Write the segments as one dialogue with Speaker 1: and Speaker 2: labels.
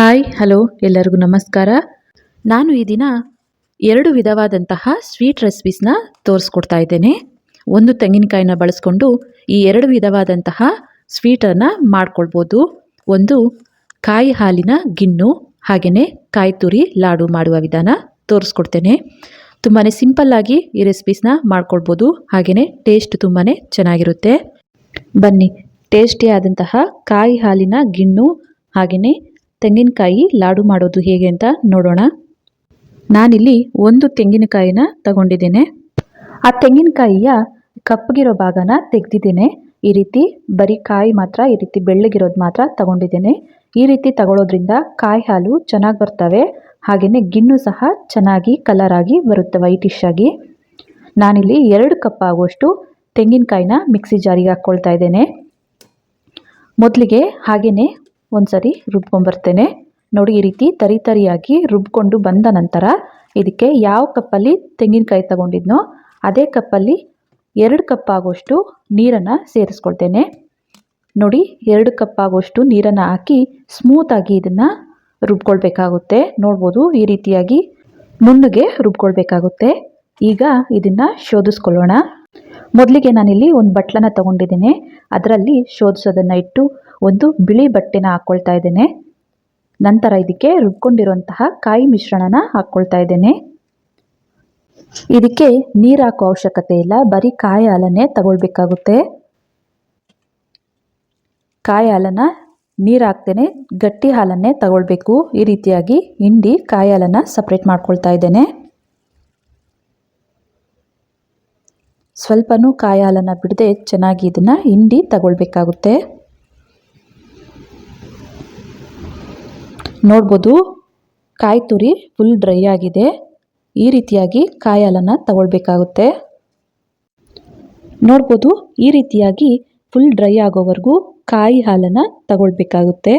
Speaker 1: Hi hello ಎಲ್ಲರಿಗೂ ನಮಸ್ಕಾರ. ನಾನು ಈ ದಿನ 2 ವಿಧವಾದಂತಹ ಸ್ವೀಟ್ ರೆಸಿಪೀಸ್ನ ತೋರಿಸ್ಕೊಡ್ತಾ ಇದ್ದೇನೆ. ಒಂದು ತೆಂಗಿನಕಾಯಿನ ಬಳಸ್ಕೊಂಡು ಈ 2 ವಿಧವಾದಂತಹ ಸ್ವೀಟನ್ನು ಮಾಡ್ಕೊಳ್ಬೋದು. ಒಂದು ಕಾಯಿ ಹಾಲಿನ ಗಿಣ್ಣು, ಹಾಗೆಯೇ ಕಾಯಿ ತುರಿ ಲಾಡು ಮಾಡುವ ವಿಧಾನ ತೋರಿಸ್ಕೊಡ್ತೇನೆ. ತುಂಬಾ ಸಿಂಪಲ್ಲಾಗಿ ಈ ರೆಸಿಪೀಸ್ನ ಮಾಡ್ಕೊಳ್ಬೋದು, ಹಾಗೆಯೇ ಟೇಸ್ಟ್ ತುಂಬಾ ಚೆನ್ನಾಗಿರುತ್ತೆ. ಬನ್ನಿ, ಟೇಸ್ಟಿಯಾದಂತಹ ಕಾಯಿ ಹಾಲಿನ ಗಿಣ್ಣು ಹಾಗೆಯೇ ತೆಂಗಿನಕಾಯಿ ಲಾಡು ಮಾಡೋದು ಹೇಗೆ ಅಂತ ನೋಡೋಣ. ನಾನಿಲ್ಲಿ ಒಂದು ತೆಂಗಿನಕಾಯಿನ ತಗೊಂಡಿದ್ದೇನೆ. ಆ ತೆಂಗಿನಕಾಯಿಯ ಕಪ್ಪಗಿರೋ ಭಾಗನ ತೆಗೆದಿದ್ದೇನೆ. ಈ ರೀತಿ ಬರೀ ಕಾಯಿ ಮಾತ್ರ, ಈ ರೀತಿ ಬೆಳ್ಳಗಿರೋದು ಮಾತ್ರ ತಗೊಂಡಿದ್ದೇನೆ. ಈ ರೀತಿ ತಗೊಳ್ಳೋದ್ರಿಂದ ಕಾಯಿ ಹಾಲು ಚೆನ್ನಾಗಿ ಬರ್ತವೆ, ಹಾಗೆಯೇ ಗಿಣ್ಣು ಸಹ ಚೆನ್ನಾಗಿ ಕಲರ್ ಆಗಿ ಬರುತ್ತೆ, ವೈಟಿಶ್ ಆಗಿ. ನಾನಿಲ್ಲಿ 2 ಕಪ್ ಆಗುವಷ್ಟು ತೆಂಗಿನಕಾಯಿನ ಮಿಕ್ಸಿ ಜಾರಿಗೆ ಹಾಕ್ಕೊಳ್ತಾ ಇದ್ದೇನೆ. ಮೊದಲಿಗೆ ಹಾಗೆಯೇ ಒಂದ್ಸರಿ ರುಬ್ಕೊಂಡ್ಬರ್ತೇನೆ. ನೋಡಿ, ಈ ರೀತಿ ತರಿಯಾಗಿ ರುಬ್ಕೊಂಡು ಬಂದ ನಂತರ ಇದಕ್ಕೆ ಯಾವ ಕಪ್ಪಲ್ಲಿ ತೆಂಗಿನಕಾಯಿ ತಗೊಂಡಿದ್ನೋ ಅದೇ ಕಪ್ಪಲ್ಲಿ 2 ಕಪ್ ಆಗುವಷ್ಟು ನೀರನ್ನು ಸೇರಿಸ್ಕೊಳ್ತೇನೆ. ನೋಡಿ, 2 ಕಪ್ ಆಗುವಷ್ಟು ನೀರನ್ನು ಹಾಕಿ ಸ್ಮೂತಾಗಿ ಇದನ್ನು ರುಬ್ಕೊಳ್ಬೇಕಾಗುತ್ತೆ. ನೋಡ್ಬೋದು, ಈ ರೀತಿಯಾಗಿ ನುಣ್ಣಗೆ ರುಬ್ಕೊಳ್ಬೇಕಾಗುತ್ತೆ. ಈಗ ಇದನ್ನು ಶೋಧಿಸ್ಕೊಳ್ಳೋಣ. ಮೊದಲಿಗೆ ನಾನಿಲ್ಲಿ ಒಂದು ಬಟ್ಲನ್ನ ತಗೊಂಡಿದ್ದೇನೆ. ಅದರಲ್ಲಿ ಶೋಧಿಸೋದನ್ನು ಇಟ್ಟು ಒಂದು ಬಿಳಿ ಬಟ್ಟೆನ ಹಾಕ್ಕೊಳ್ತಾ ಇದ್ದೇನೆ. ನಂತರ ಇದಕ್ಕೆ ರುಬ್ಕೊಂಡಿರುವಂತಹ ಕಾಯಿ ಮಿಶ್ರಣನ ಹಾಕ್ಕೊಳ್ತಾ ಇದ್ದೇನೆ. ಇದಕ್ಕೆ ನೀರು ಹಾಕೋ ಅವಶ್ಯಕತೆ ಇಲ್ಲ, ಬರೀ ಕಾಯಿ ಹಾಲನ್ನೇ ತಗೊಳ್ಬೇಕಾಗುತ್ತೆ. ಕಾಯಿ ಹಾಲನ್ನು ನೀರು ಹಾಕ್ತೇನೆ, ಗಟ್ಟಿ ಹಾಲನ್ನೇ ತಗೊಳ್ಬೇಕು. ಈ ರೀತಿಯಾಗಿ ಹಿಂಡಿ ಕಾಯಿ ಹಾಲನ್ನು ಸಪ್ರೇಟ್ ಮಾಡ್ಕೊಳ್ತಾ ಇದ್ದೇನೆ. ಸ್ವಲ್ಪನೂ ಕಾಯಿ ಹಾಲನ್ನು ಬಿಡದೆ ಚೆನ್ನಾಗಿ ಇದನ್ನು ಹಿಂಡಿ ತಗೊಳ್ಬೇಕಾಗುತ್ತೆ. ನೋಡ್ಬೋದು, ಕಾಯಿ ತುರಿ ಫುಲ್ ಡ್ರೈ ಆಗಿದೆ. ಈ ರೀತಿಯಾಗಿ ಕಾಯಿ ಹಾಲನ್ನು ತಗೊಳ್ಬೇಕಾಗುತ್ತೆ. ನೋಡ್ಬೋದು, ಈ ರೀತಿಯಾಗಿ ಫುಲ್ ಡ್ರೈ ಆಗೋವರೆಗೂ ಕಾಯಿ ಹಾಲನ್ನು ತಗೊಳ್ಬೇಕಾಗುತ್ತೆ.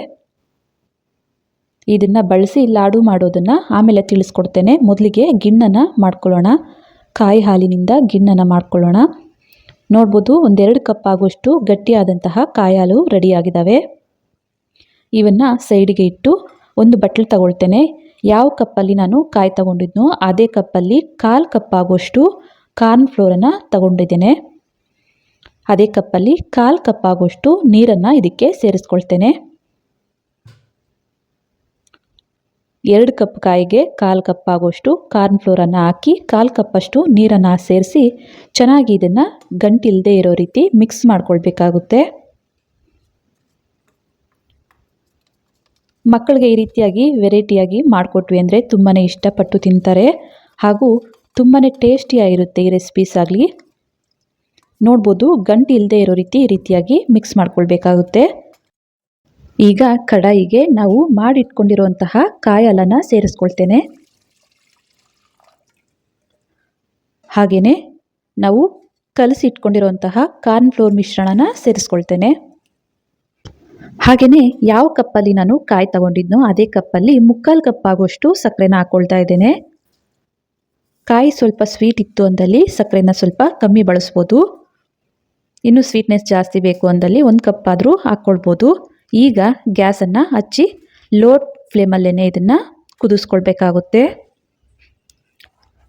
Speaker 1: ಇದನ್ನು ಬಳಸಿ ಲಾಡು ಮಾಡೋದನ್ನು ಆಮೇಲೆ ತಿಳಿಸ್ಕೊಡ್ತೇನೆ. ಮೊದಲಿಗೆ ಗಿಣ್ಣನ್ನು ಮಾಡ್ಕೊಳ್ಳೋಣ. ಕಾಯಿ ಹಾಲಿನಿಂದ ಗಿಣ್ಣನ್ನು ಮಾಡ್ಕೊಳ್ಳೋಣ. ನೋಡ್ಬೋದು, 1-2 ಕಪ್ ಆಗುವಷ್ಟು ಗಟ್ಟಿಯಾದಂತಹ ಕಾಯಿ ಹಾಲು ರೆಡಿಯಾಗಿದ್ದಾವೆ. ಇವನ್ನು ಸೈಡಿಗೆ ಇಟ್ಟು ಒಂದು ಬಟ್ಲು ತಗೊಳ್ತೇನೆ. ಯಾವ ಕಪ್ಪಲ್ಲಿ ನಾನು ಕಾಯಿ ತಗೊಂಡಿದ್ನೋ ಅದೇ ಕಪ್ಪಲ್ಲಿ 1/4 ಕಪ್ ಆಗುವಷ್ಟು ಕಾರ್ನ್ ಫ್ಲೋರನ್ನು ತಗೊಂಡಿದ್ದೇನೆ. ಅದೇ ಕಪ್ಪಲ್ಲಿ 1/4 ಕಪ್ ಆಗುವಷ್ಟು ನೀರನ್ನು ಇದಕ್ಕೆ ಸೇರಿಸ್ಕೊಳ್ತೇನೆ. 2 ಕಪ್ ಕಾಯಿಗೆ 1/4 ಕಪ್ ಆಗುವಷ್ಟು ಕಾರ್ನ್ ಫ್ಲೋರನ್ನು ಹಾಕಿ 1/4 ಕಪ್ಪಷ್ಟು ನೀರನ್ನು ಸೇರಿಸಿ ಚೆನ್ನಾಗಿ ಇದನ್ನು ಗಂಟಿಲ್ಲದೆ ಇರೋ ರೀತಿ ಮಿಕ್ಸ್ ಮಾಡ್ಕೊಳ್ಬೇಕಾಗುತ್ತೆ. ಮಕ್ಕಳಿಗೆ ಈ ರೀತಿಯಾಗಿ ವೆರೈಟಿಯಾಗಿ ಮಾಡಿಕೊಟ್ವಿ ಅಂದರೆ ತುಂಬಾ ಇಷ್ಟಪಟ್ಟು ತಿಂತಾರೆ, ಹಾಗೂ ತುಂಬಾ ಟೇಸ್ಟಿಯಾಗಿರುತ್ತೆ ಈ ರೆಸಿಪೀಸ್ ಆಗಲಿ. ನೋಡ್ಬೋದು, ಗಂಟು ಇಲ್ಲದೆ ಇರೋ ರೀತಿ ಈ ರೀತಿಯಾಗಿ ಮಿಕ್ಸ್ ಮಾಡ್ಕೊಳ್ಬೇಕಾಗುತ್ತೆ. ಈಗ ಕಡಾಯಿಗೆ ನಾವು ಮಾಡಿಟ್ಕೊಂಡಿರುವಂತಹ ಕಾಯಿ ಹಾಲನ್ನು ಸೇರಿಸ್ಕೊಳ್ತೇನೆ. ಹಾಗೆಯೇ ನಾವು ಕಲಸಿಟ್ಕೊಂಡಿರುವಂತಹ ಕಾರ್ನ್ ಫ್ಲೋರ್ ಮಿಶ್ರಣನ ಸೇರಿಸ್ಕೊಳ್ತೇನೆ. ಹಾಗೆಯೇ ಯಾವ ಕಪ್ಪಲ್ಲಿ ನಾನು ಕಾಯಿ ತಗೊಂಡಿದ್ನೋ ಅದೇ ಕಪ್ಪಲ್ಲಿ 3/4 ಕಪ್ ಆಗುವಷ್ಟು ಸಕ್ಕರೆನ ಹಾಕ್ಕೊಳ್ತಾ ಇದ್ದೇನೆ. ಕಾಯಿ ಸ್ವಲ್ಪ ಸ್ವೀಟ್ ಇತ್ತು ಅಂದಲ್ಲಿ ಸಕ್ಕರೆನ ಸ್ವಲ್ಪ ಕಮ್ಮಿ ಬಳಸ್ಬೋದು. ಇನ್ನು ಸ್ವೀಟ್ನೆಸ್ ಜಾಸ್ತಿ ಬೇಕು ಅಂದಲ್ಲಿ 1 ಕಪ್ ಆದರೂ ಹಾಕ್ಕೊಳ್ಬೋದು. ಈಗ ಗ್ಯಾಸನ್ನು ಹಚ್ಚಿ ಲೋ ಫ್ಲೇಮಲ್ಲೇ ಇದನ್ನು ಕುದಿಸ್ಕೊಳ್ಬೇಕಾಗುತ್ತೆ.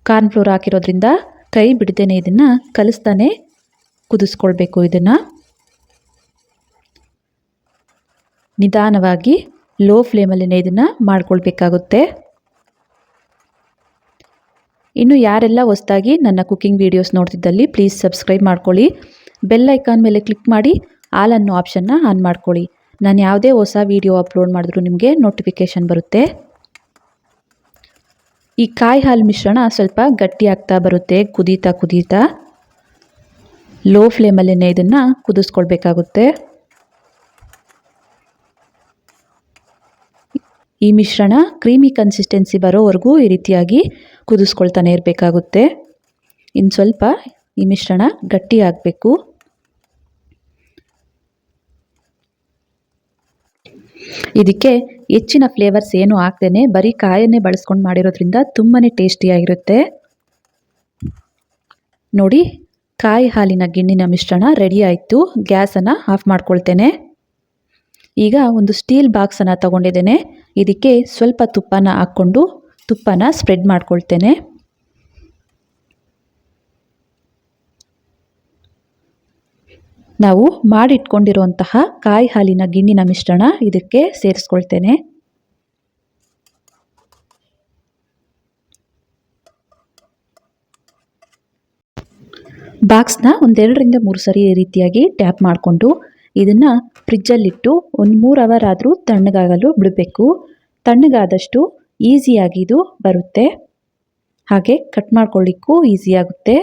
Speaker 1: ಕಾರ್ನ್ ಫ್ಲೋರ್ ಹಾಕಿರೋದ್ರಿಂದ ಕೈ ಬಿಡದೇನೆ ಇದನ್ನು ಕಲಿಸ್ತಾನೆ ಕುದಿಸ್ಕೊಳ್ಬೇಕು. ಇದನ್ನು ನಿಧಾನವಾಗಿ ಲೋ ಫ್ಲೇಮಲ್ಲೇ ಇದನ್ನು ಮಾಡ್ಕೊಳ್ಬೇಕಾಗುತ್ತೆ. ಇನ್ನು ಯಾರೆಲ್ಲ ಹೊಸದಾಗಿ ನನ್ನ ಕುಕ್ಕಿಂಗ್ ವೀಡಿಯೋಸ್ ನೋಡ್ತಿದ್ದಲ್ಲಿ ಪ್ಲೀಸ್ ಸಬ್ಸ್ಕ್ರೈಬ್ ಮಾಡ್ಕೊಳ್ಳಿ. ಬೆಲ್ ಐಕಾನ್ ಮೇಲೆ ಕ್ಲಿಕ್ ಮಾಡಿ ಆಲ್ ಅನ್ನೋ ಆಪ್ಷನ್ನ ಆನ್ ಮಾಡ್ಕೊಳ್ಳಿ. ನಾನು ಯಾವುದೇ ಹೊಸ ವಿಡಿಯೋ ಅಪ್ಲೋಡ್ ಮಾಡಿದ್ರೂ ನಿಮಗೆ ನೋಟಿಫಿಕೇಷನ್ ಬರುತ್ತೆ. ಈ ಕಾಯಿ ಹಾಲು ಮಿಶ್ರಣ ಸ್ವಲ್ಪ ಗಟ್ಟಿ ಆಗ್ತಾ ಬರುತ್ತೆ. ಕುದೀತಾ ಲೋ ಫ್ಲೇಮಲ್ಲೇ ಇದನ್ನು ಕುದಿಸ್ಕೊಳ್ಬೇಕಾಗುತ್ತೆ. ಈ ಮಿಶ್ರಣ ಕ್ರೀಮಿ ಕನ್ಸಿಸ್ಟೆನ್ಸಿ ಬರೋವರೆಗೂ ಈ ರೀತಿಯಾಗಿ ಕುದಿಸ್ಕೊಳ್ತಾನೆ ಇರಬೇಕಾಗುತ್ತೆ. ಇನ್ನು ಸ್ವಲ್ಪ ಈ ಮಿಶ್ರಣ ಗಟ್ಟಿ ಆಗಬೇಕು. ಇದಕ್ಕೆ ಹೆಚ್ಚಿನ ಫ್ಲೇವರ್ಸ್ ಏನು ಹಾಕ್ದೇನೆ ಬರೀ ಕಾಯನ್ನೇ ಬಳಸ್ಕೊಂಡು ಮಾಡಿರೋದ್ರಿಂದ ತುಂಬಾ ಟೇಸ್ಟಿಯಾಗಿರುತ್ತೆ. ನೋಡಿ, ಕಾಯಿ ಹಾಲಿನ ಗಿಣ್ಣಿನ ಮಿಶ್ರಣ ರೆಡಿ ಆಯಿತು. ಗ್ಯಾಸನ್ನು ಆಫ್ ಮಾಡ್ಕೊಳ್ತೇನೆ. ಈಗ ಒಂದು ಸ್ಟೀಲ್ ಬಾಕ್ಸನ್ನು ತಗೊಂಡಿದ್ದೇನೆ. ಇದಕ್ಕೆ ಸ್ವಲ್ಪ ತುಪ್ಪನ ಹಾಕ್ಕೊಂಡು ತುಪ್ಪನ ಸ್ಪ್ರೆಡ್ ಮಾಡ್ಕೊಳ್ತೇನೆ. ನಾವು ಮಾಡಿಟ್ಕೊಂಡಿರುವಂತಹ ಕಾಯಿ ಹಾಲಿನ ಗಿಣ್ಣಿನ ಮಿಶ್ರಣ ಇದಕ್ಕೆ ಸೇರಿಸ್ಕೊಳ್ತೇನೆ. ಬಾಕ್ಸ್ನ 1-2ರಿಂದ 3 ಸರಿ ಈ ರೀತಿಯಾಗಿ ಟ್ಯಾಪ್ ಮಾಡಿಕೊಂಡು ಇದನ್ನು ಫ್ರಿಜ್ಜಲ್ಲಿಟ್ಟು ಒಂದು 3 ಅವರ್ ಆದರೂ ತಣ್ಣಗಾಗಲು ಬಿಡಬೇಕು. ತಣ್ಣಗಾದಷ್ಟು ಈಸಿಯಾಗಿ ಇದು ಬರುತ್ತೆ, ಹಾಗೆ ಕಟ್ ಮಾಡ್ಕೊಳ್ಳಿಕ್ಕೂ ಈಸಿ ಆಗುತ್ತೆ.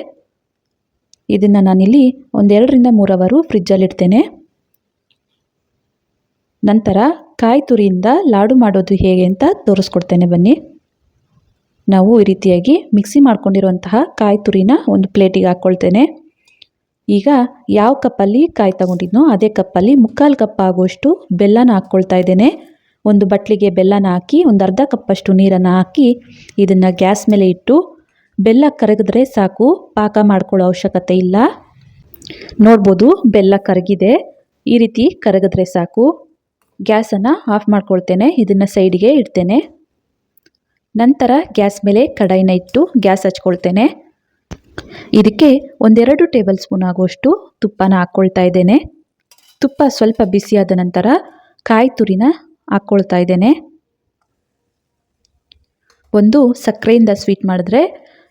Speaker 1: ಇದನ್ನು ನಾನಿಲ್ಲಿ 1-2ರಿಂದ 3 ಅವರು ಫ್ರಿಜ್ಜಲ್ಲಿಡ್ತೇನೆ. ನಂತರ ಕಾಯಿ ತುರಿಯಿಂದ ಲಾಡು ಮಾಡೋದು ಹೇಗೆ ಅಂತ ತೋರಿಸ್ಕೊಡ್ತೇನೆ ಬನ್ನಿ. ನಾವು ಈ ರೀತಿಯಾಗಿ ಮಿಕ್ಸಿ ಮಾಡ್ಕೊಂಡಿರುವಂತಹ ಕಾಯಿ ತುರಿನ ಒಂದು ಪ್ಲೇಟಿಗೆ ಹಾಕ್ಕೊಳ್ತೇನೆ. ಈಗ ಯಾವ ಕಪ್ಪಲ್ಲಿ ಕಾಯಿ ತಗೊಂಡಿದ್ನೋ ಅದೇ ಕಪ್ಪಲ್ಲಿ 3/4 ಕಪ್ ಆಗುವಷ್ಟು ಬೆಲ್ಲನ ಹಾಕ್ಕೊಳ್ತಾ ಇದ್ದೇನೆ. ಒಂದು ಬಟ್ಲಿಗೆ ಬೆಲ್ಲನ ಹಾಕಿ ಒಂದು ಅರ್ಧ ಕಪ್ಪಷ್ಟು ನೀರನ್ನು ಹಾಕಿ ಇದನ್ನು ಗ್ಯಾಸ್ ಮೇಲೆ ಇಟ್ಟು ಬೆಲ್ಲ ಕರಗಿದ್ರೆ ಸಾಕು, ಪಾಕ ಮಾಡ್ಕೊಳ್ಳೋ ಅವಶ್ಯಕತೆ ಇಲ್ಲ. ನೋಡ್ಬೋದು ಬೆಲ್ಲ ಕರಗಿದೆ, ಈ ರೀತಿ ಕರಗಿದ್ರೆ ಸಾಕು. ಗ್ಯಾಸನ್ನು ಆಫ್ ಮಾಡ್ಕೊಳ್ತೇನೆ, ಇದನ್ನು ಸೈಡಿಗೆ ಇಡ್ತೇನೆ. ನಂತರ ಗ್ಯಾಸ್ ಮೇಲೆ ಕಡಾಯಿನ ಇಟ್ಟು ಗ್ಯಾಸ್ ಹಚ್ಕೊಳ್ತೇನೆ. ಇದಕ್ಕೆ 1-2 ಟೇಬಲ್ ಸ್ಪೂನ್ ಆಗುವಷ್ಟು ತುಪ್ಪನ ಹಾಕ್ಕೊಳ್ತಾ ಇದ್ದೇನೆ. ತುಪ್ಪ ಸ್ವಲ್ಪ ಬಿಸಿಯಾದ ನಂತರ ಕಾಯಿ ತುರಿನ ಹಾಕ್ಕೊಳ್ತಾ ಇದ್ದೇನೆ. ಒಂದು ಸಕ್ಕರೆಯಿಂದ ಸ್ವೀಟ್ ಮಾಡಿದ್ರೆ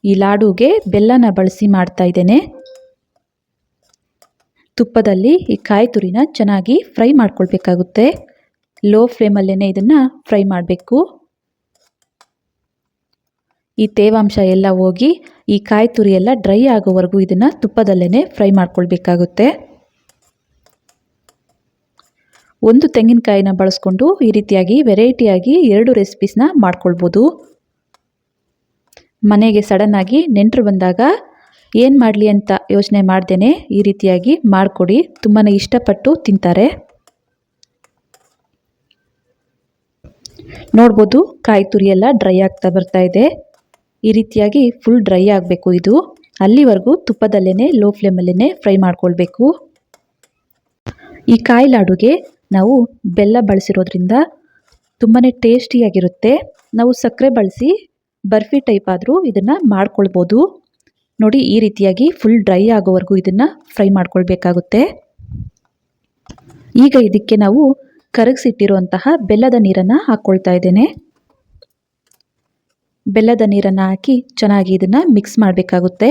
Speaker 1: ಈ ಲಾಡುಗೆ ಬೆಲ್ಲನ ಬಳಸಿ ಮಾಡ್ತಾ ಇದ್ದೇನೆ. ತುಪ್ಪದಲ್ಲಿ ಈ ಕಾಯಿ ತುರಿನ ಚೆನ್ನಾಗಿ ಫ್ರೈ ಮಾಡ್ಕೊಳ್ಬೇಕಾಗುತ್ತೆ. ಲೋ ಫ್ಲೇಮಲ್ಲೇ ಇದನ್ನು ಫ್ರೈ ಮಾಡಬೇಕು. ಈ ತೇವಾಂಶ ಎಲ್ಲ ಹೋಗಿ ಈ ಕಾಯಿ ತುರಿ ಎಲ್ಲ ಡ್ರೈ ಆಗೋವರೆಗೂ ಇದನ್ನು ತುಪ್ಪದಲ್ಲೇ ಫ್ರೈ ಮಾಡ್ಕೊಳ್ಬೇಕಾಗುತ್ತೆ. ಒಂದು ತೆಂಗಿನಕಾಯಿನ ಬಳಸ್ಕೊಂಡು ಈ ರೀತಿಯಾಗಿ ವೆರೈಟಿಯಾಗಿ 2 ರೆಸಿಪೀಸ್ನ ಮಾಡ್ಕೊಳ್ಬೋದು. ಮನೆಗೆ ಸಡನ್ನಾಗಿ ನೆಂಟರು ಬಂದಾಗ ಏನು ಮಾಡಲಿ ಅಂತ ಯೋಚನೆ ಮಾಡ್ದೇನೆ ಈ ರೀತಿಯಾಗಿ ಮಾಡಿಕೊಡಿ, ತುಂಬಾ ಇಷ್ಟಪಟ್ಟು ತಿಂತಾರೆ. ನೋಡ್ಬೋದು ಕಾಯಿ ತುರಿ ಎಲ್ಲ ಡ್ರೈ ಆಗ್ತಾ ಬರ್ತಾ ಇದೆ. ಈ ರೀತಿಯಾಗಿ ಫುಲ್ ಡ್ರೈ ಆಗಬೇಕು ಇದು. ಅಲ್ಲಿವರೆಗೂ ತುಪ್ಪದಲ್ಲೇ ಲೋ ಫ್ಲೇಮಲ್ಲೇ ಫ್ರೈ ಮಾಡ್ಕೊಳ್ಬೇಕು. ಈ ಕಾಯಿ ಲಾಡುಗೆ ನಾವು ಬೆಲ್ಲ ಬಳಸಿರೋದ್ರಿಂದ ತುಂಬಾ ಟೇಸ್ಟಿಯಾಗಿರುತ್ತೆ. ನಾವು ಸಕ್ಕರೆ ಬಳಸಿ ಬರ್ಫಿ ಟೈಪ್ ಆದರೂ ಇದನ್ನು ಮಾಡ್ಕೊಳ್ಬೋದು. ನೋಡಿ ಈ ರೀತಿಯಾಗಿ ಫುಲ್ ಡ್ರೈ ಆಗೋವರೆಗೂ ಇದನ್ನು ಫ್ರೈ ಮಾಡ್ಕೊಳ್ಬೇಕಾಗುತ್ತೆ. ಈಗ ಇದಕ್ಕೆ ನಾವು ಕರಗಿಸಿಟ್ಟಿರುವಂತಹ ಬೆಲ್ಲದ ನೀರನ್ನು ಹಾಕ್ಕೊಳ್ತಾ ಇದ್ದೇನೆ. ಬೆಲ್ಲದ ನೀರನ್ನು ಹಾಕಿ ಚೆನ್ನಾಗಿ ಇದನ್ನು ಮಿಕ್ಸ್ ಮಾಡಬೇಕಾಗುತ್ತೆ.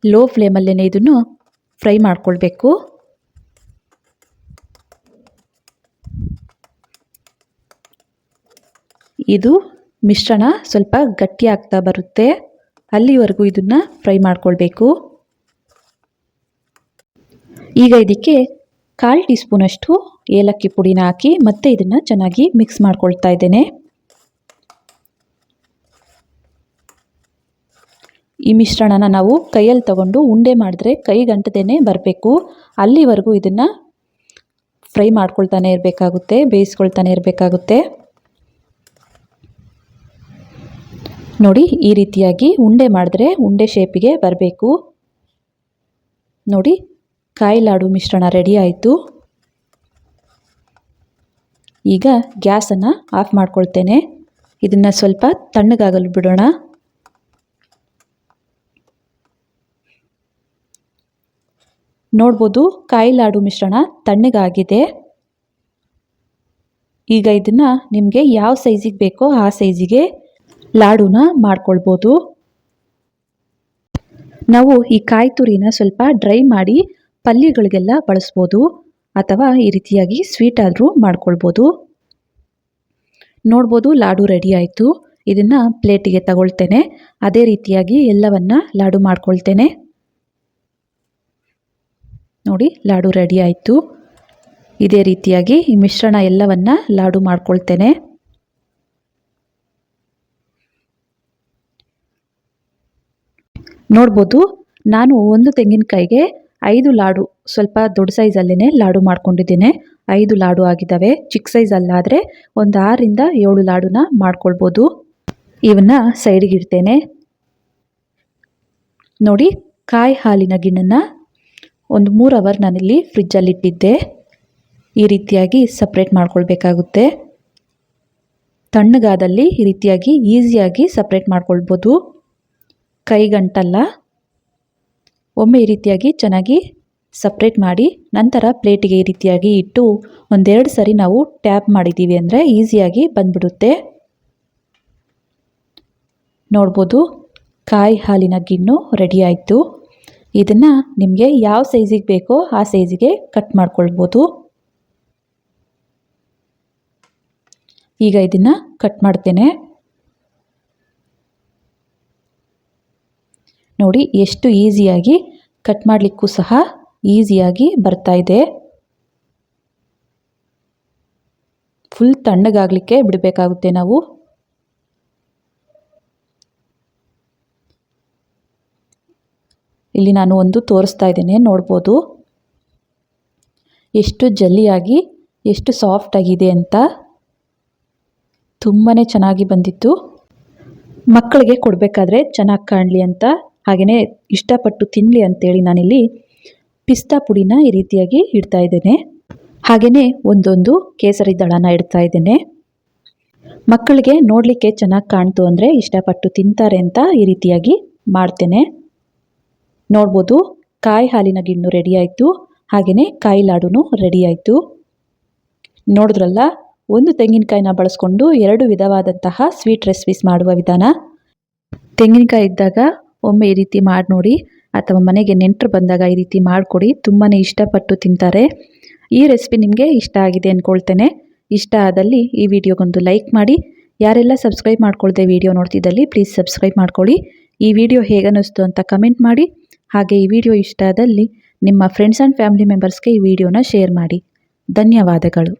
Speaker 1: ಲೋ ಫ್ಲೇಮಲ್ಲೇ ಇದನ್ನು ಫ್ರೈ ಮಾಡ್ಕೊಳ್ಬೇಕು. ಇದು ಮಿಶ್ರಣ ಸ್ವಲ್ಪ ಗಟ್ಟಿ ಆಗ್ತಾ ಬರುತ್ತೆ, ಅಲ್ಲಿವರೆಗೂ ಇದನ್ನು ಫ್ರೈ ಮಾಡ್ಕೊಳ್ಬೇಕು. ಈಗ ಇದಕ್ಕೆ 1/4 ಟೀ ಸ್ಪೂನಷ್ಟು ಏಲಕ್ಕಿ ಪುಡಿನ ಹಾಕಿ ಮತ್ತೆ ಇದನ್ನು ಚೆನ್ನಾಗಿ ಮಿಕ್ಸ್ ಮಾಡ್ಕೊಳ್ತಾ ಇದ್ದೇನೆ. ಈ ಮಿಶ್ರಣನ ನಾವು ಕೈಯಲ್ಲಿ ತಗೊಂಡು ಉಂಡೆ ಮಾಡಿದ್ರೆ ಕೈಗಂಟದೇನೆ ಬರಬೇಕು, ಅಲ್ಲಿವರೆಗೂ ಇದನ್ನು ಫ್ರೈ ಮಾಡ್ಕೊಳ್ತಾನೆ ಇರಬೇಕಾಗುತ್ತೆ, ಬೇಯಿಸ್ಕೊಳ್ತಾನೆ ಇರಬೇಕಾಗುತ್ತೆ. ನೋಡಿ ಈ ರೀತಿಯಾಗಿ ಉಂಡೆ ಮಾಡಿದ್ರೆ ಉಂಡೆ ಶೇಪಿಗೆ ಬರಬೇಕು. ನೋಡಿ ಕಾಯಿ ಲಾಡು ಮಿಶ್ರಣ ರೆಡಿ ಆಯಿತು. ಈಗ ಗ್ಯಾಸನ್ನು ಆಫ್ ಮಾಡ್ಕೊಳ್ತೇನೆ. ಇದನ್ನು ಸ್ವಲ್ಪ ತಣ್ಣಗಾಗಲು ಬಿಡೋಣ. ನೋಡ್ಬೋದು ಕಾಯಿ ಲಾಡು ಮಿಶ್ರಣ ತಣ್ಣಗಾಗಿದೆ. ಈಗ ಇದನ್ನು ನಿಮಗೆ ಯಾವ ಸೈಜಿಗೆ ಬೇಕೋ ಆ ಸೈಜಿಗೆ ಲಾಡುನ ಮಾಡ್ಕೊಳ್ಬೋದು. ನಾವು ಈ ಕಾಯಿ ತುರಿನ ಸ್ವಲ್ಪ ಡ್ರೈ ಮಾಡಿ ಪಲ್ಯಗಳಿಗೆಲ್ಲ ಬಳಸ್ಬೋದು, ಅಥವಾ ಈ ರೀತಿಯಾಗಿ ಸ್ವೀಟ್ ಆದರೂ ಮಾಡ್ಕೊಳ್ಬೋದು. ನೋಡ್ಬೋದು ಲಾಡು ರೆಡಿ ಆಯಿತು. ಇದನ್ನು ಪ್ಲೇಟಿಗೆ ತಗೊಳ್ತೇನೆ. ಅದೇ ರೀತಿಯಾಗಿ ಎಲ್ಲವನ್ನ ಲಾಡು ಮಾಡ್ಕೊಳ್ತೇನೆ. ನೋಡಿ ಲಾಡು ರೆಡಿ ಆಯಿತು. ಇದೇ ರೀತಿಯಾಗಿ ಈ ಮಿಶ್ರಣ ಎಲ್ಲವನ್ನ ಲಾಡು ಮಾಡ್ಕೊಳ್ತೇನೆ. ನೋಡ್ಬೋದು ನಾನು ಒಂದು ತೆಂಗಿನಕಾಯಿಗೆ 5 ಲಾಡು, ಸ್ವಲ್ಪ ದೊಡ್ಡ ಸೈಜಲ್ಲೇ ಲಾಡು ಮಾಡ್ಕೊಂಡಿದ್ದೇನೆ. 5 ಲಾಡು ಆಗಿದ್ದಾವೆ. ಚಿಕ್ಕ ಸೈಜಲ್ಲಾದರೆ ಒಂದು 6ರಿಂದ 7 ಲಾಡುನ ಮಾಡ್ಕೊಳ್ಬೋದು. ಇವನ್ನ ಸೈಡಿಗೆ ಇಡ್ತೇನೆ. ನೋಡಿ ಕಾಯಿ ಹಾಲಿನ ಗಿಣ್ಣನ್ನು ಒಂದು 3 ಅವರ್ ನಾನಿಲ್ಲಿ ಫ್ರಿಜ್ಜಲ್ಲಿ ಇಟ್ಟಿದ್ದೆ. ಈ ರೀತಿಯಾಗಿ ಸಪ್ರೇಟ್ ಮಾಡ್ಕೊಳ್ಬೇಕಾಗುತ್ತೆ. ತಣ್ಣಗಾದಲ್ಲಿ ಈ ರೀತಿಯಾಗಿ ಈಸಿಯಾಗಿ ಸಪ್ರೇಟ್ ಮಾಡ್ಕೊಳ್ಬೋದು, ಕೈಗಂಟಲ್ಲ. ಒಮ್ಮೆ ಈ ರೀತಿಯಾಗಿ ಚೆನ್ನಾಗಿ ಸಪ್ರೇಟ್ ಮಾಡಿ ನಂತರ ಪ್ಲೇಟಿಗೆ ಈ ರೀತಿಯಾಗಿ ಇಟ್ಟು ಒಂದೆರಡು ಸರಿ ನಾವು ಟ್ಯಾಪ್ ಮಾಡಿದ್ದೀವಿ ಅಂದರೆ ಈಸಿಯಾಗಿ ಬಂದ್ಬಿಡುತ್ತೆ. ನೋಡ್ಬೋದು, ಕಾಯಿ ಹಾಲಿನ ಗಿಣ್ಣು ರೆಡಿ ಆಯಿತು. ಇದನ್ನು ನಿಮಗೆ ಯಾವ ಸೈಜಿಗೆ ಬೇಕೋ ಆ ಸೈಜಿಗೆ ಕಟ್ ಮಾಡ್ಕೊಳ್ಬೋದು. ಈಗ ಇದನ್ನು ಕಟ್ ಮಾಡ್ತೇನೆ. ನೋಡಿ ಎಷ್ಟು ಈಸಿಯಾಗಿ ಕಟ್ ಮಾಡಲಿಕ್ಕೂ ಸಹ ಈಸಿಯಾಗಿ ಬರ್ತಾ ಇದೆ. ಫುಲ್ ತಣ್ಣಗಾಗಲಿಕ್ಕೆ ಬಿಡಬೇಕಾಗುತ್ತೆ ನಾವು. ಇಲ್ಲಿ ನಾನು ಒಂದು ತೋರಿಸ್ತಾ ಇದ್ದೇನೆ, ನೋಡ್ಬೋದು ಎಷ್ಟು ಜಲ್ಲಿಯಾಗಿ ಎಷ್ಟು ಸಾಫ್ಟ್ ಆಗಿದೆ ಅಂತ. ತುಂಬಾ ಚೆನ್ನಾಗಿ ಬಂದಿತ್ತು. ಮಕ್ಕಳಿಗೆ ಕೊಡಬೇಕಾದ್ರೆ ಚೆನ್ನಾಗಿ ಕಾಣಲಿ ಅಂತ, ಹಾಗೆಯೇ ಇಷ್ಟಪಟ್ಟು ತಿನ್ನಲಿ ಅಂತೇಳಿ ನಾನಿಲ್ಲಿ ಪಿಸ್ತಾ ಪುಡಿನ ಈ ರೀತಿಯಾಗಿ ಇಡ್ತಾ ಇದ್ದೇನೆ. ಹಾಗೆಯೇ ಒಂದೊಂದು ಕೇಸರಿ ದಳನ ಇಡ್ತಾ ಇದ್ದೇನೆ. ಮಕ್ಕಳಿಗೆ ನೋಡಲಿಕ್ಕೆ ಚೆನ್ನಾಗಿ ಕಾಣ್ತು ಅಂದರೆ ಇಷ್ಟಪಟ್ಟು ತಿಂತಾರೆ ಅಂತ ಈ ರೀತಿಯಾಗಿ ಮಾಡ್ತೇನೆ. ನೋಡ್ಬೋದು, ಕಾಯಿ ಹಾಲಿನ ಗಿಣ್ಣು ರೆಡಿ ಆಯಿತು, ಹಾಗೆಯೇ ಕಾಯಿ ಲಾಡುನು ರೆಡಿ ಆಯಿತು. ನೋಡಿದ್ರಲ್ಲ, ಒಂದು ತೆಂಗಿನಕಾಯಿನ ಬಳಸ್ಕೊಂಡು 2 ವಿಧವಾದಂತಹ ಸ್ವೀಟ್ ರೆಸಿಪೀಸ್ ಮಾಡುವ ವಿಧಾನ. ತೆಂಗಿನಕಾಯಿ ಇದ್ದಾಗ ಒಮ್ಮೆ ಈ ರೀತಿ ಮಾಡಿ ನೋಡಿ, ಅಥವಾ ಮನೆಗೆ ನೆಂಟರು ಬಂದಾಗ ಈ ರೀತಿ ಮಾಡಿಕೊಡಿ, ತುಂಬಾ ಇಷ್ಟಪಟ್ಟು ತಿಂತಾರೆ. ಈ ರೆಸಿಪಿ ನಿಮಗೆ ಇಷ್ಟ ಆಗಿದೆ ಅಂದ್ಕೊಳ್ತೇನೆ. ಇಷ್ಟ ಆದಲ್ಲಿ ಈ ವಿಡಿಯೋಗೊಂದು ಲೈಕ್ ಮಾಡಿ. ಯಾರೆಲ್ಲ ಸಬ್ಸ್ಕ್ರೈಬ್ ಮಾಡ್ಕೊಳ್ದೆ ವಿಡಿಯೋ ನೋಡ್ತಿದ್ದಲ್ಲಿ ಪ್ಲೀಸ್ ಸಬ್ಸ್ಕ್ರೈಬ್ ಮಾಡ್ಕೊಳ್ಳಿ. ಈ ವಿಡಿಯೋ ಹೇಗನ್ನಿಸ್ತು ಅಂತ ಕಮೆಂಟ್ ಮಾಡಿ. ಹಾಗೆ ಈ ವಿಡಿಯೋ ಇಷ್ಟ ಆದಲ್ಲಿ ನಿಮ್ಮ ಫ್ರೆಂಡ್ಸ್ ಆ್ಯಂಡ್ ಫ್ಯಾಮಿಲಿ ಮೆಂಬರ್ಸ್ಗೆ ಈ ವಿಡಿಯೋನ ಶೇರ್ ಮಾಡಿ. ಧನ್ಯವಾದಗಳು.